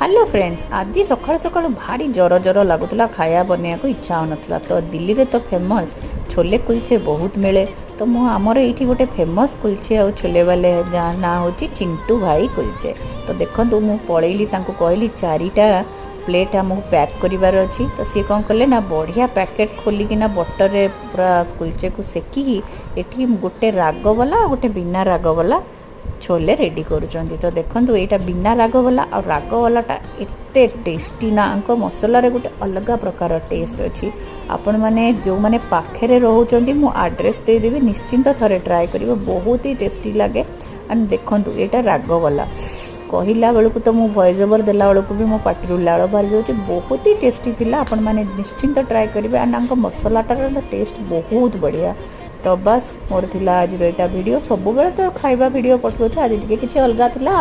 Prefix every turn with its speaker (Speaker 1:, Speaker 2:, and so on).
Speaker 1: Hello friends, आज सकाळु सकाळु भारी जर जर लगुला खाया बनया को इच्छा होनथला। तो दिल्ली रे तो फेमस छोले कुलचे बहुत मिले। तो मु आमर ये गोटे फेमस कुलचे और छोले वाले जहाँ ना हो चिंटू भाई कुलचे। तो देखो मु पलैली कहली चारिटा प्लेट आमको पैक करार अच्छी। तो सी कौन कले ना बढ़िया पैकेट खोलिकिना बटर रे पूरा कुलचे को सेकिकी एठी गोटे राग वाला गोटे बिना राग वाला छोले रेडी करुँच। तो देखो यहाँ बिना राग वाला और राग वालाटा एते टेस्टी ना मसला रे गोटे अलग प्रकार टेस्ट अच्छी। आपण मैंने जो मैंने पाखे रोचे मु आड्रेस देदेवी, निश्चिंत थरे ट्राए कर, बहुत ही टेस्टी लगे। एंड देखो यहाँ राग वाला कहला बेलू तो मु वॉइस ओवर देला बेलू भी मो पार्टी लाड़ बाहरी जाऊँच। बहुत ही टेस्टी थिला, आपण मैंने निश्चिंत ट्राए करेंगे। एंड मसलाटार टेस्ट बहुत बढ़िया। तो बस मोर थिला आज यहाँ वीडियो, सब बेले तो खाइबा वीडियो पठाऊँ, आज टे किसी अलग थिला।